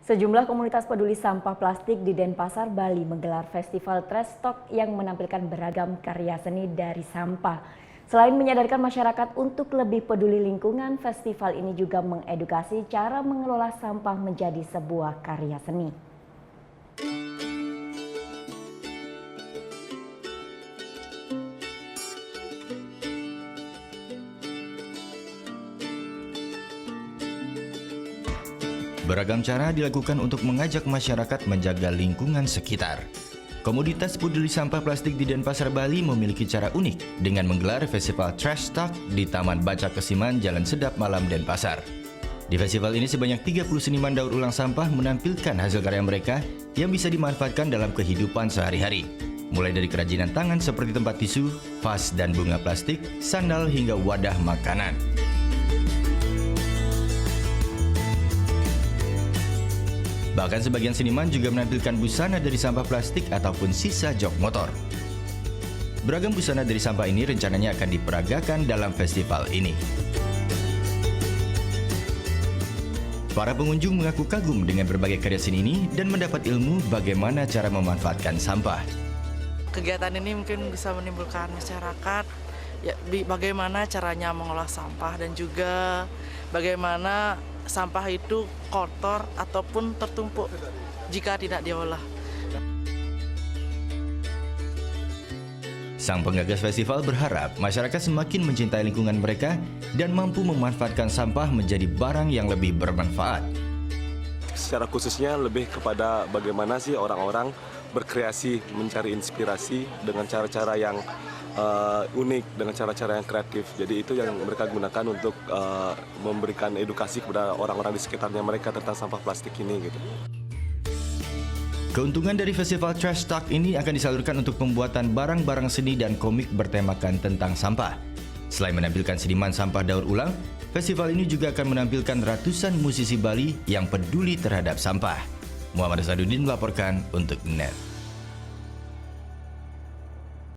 Sejumlah komunitas peduli sampah plastik di Denpasar, Bali menggelar festival Trash Talk yang menampilkan beragam karya seni dari sampah. Selain menyadarkan masyarakat untuk lebih peduli lingkungan, festival ini juga mengedukasi cara mengelola sampah menjadi sebuah karya seni. Beragam cara dilakukan untuk mengajak masyarakat menjaga lingkungan sekitar. Komunitas peduli sampah plastik di Denpasar, Bali memiliki cara unik dengan menggelar festival Trash Talk di Taman Baca Kesiman, Jalan Sedap Malam, Denpasar. Di festival ini sebanyak 30 seniman daur ulang sampah menampilkan hasil karya mereka yang bisa dimanfaatkan dalam kehidupan sehari-hari. Mulai dari kerajinan tangan seperti tempat tisu, vas dan bunga plastik, sandal hingga wadah makanan. Bahkan sebagian seniman juga menampilkan busana dari sampah plastik ataupun sisa jok motor. Beragam busana dari sampah ini rencananya akan diperagakan dalam festival ini. Para pengunjung mengaku kagum dengan berbagai karya seni ini dan mendapat ilmu bagaimana cara memanfaatkan sampah. Kegiatan ini mungkin bisa menimbulkan masyarakat ya, bagaimana caranya mengolah sampah dan juga bagaimana sampah itu kotor ataupun tertumpuk jika tidak diolah. Sang penggagas festival berharap masyarakat semakin mencintai lingkungan mereka dan mampu memanfaatkan sampah menjadi barang yang lebih bermanfaat. Secara khususnya lebih kepada bagaimana sih orang-orang berkreasi, mencari inspirasi dengan cara-cara yang unik, dengan cara-cara yang kreatif. Jadi itu yang mereka gunakan untuk memberikan edukasi kepada orang-orang di sekitarnya mereka tentang sampah plastik ini gitu. Keuntungan dari festival Trash Talk ini akan disalurkan untuk pembuatan barang-barang seni dan komik bertemakan tentang sampah. Selain menampilkan seniman sampah daur ulang, festival ini juga akan menampilkan ratusan musisi Bali yang peduli terhadap sampah. Muhammad Saduddin melaporkan untuk NET.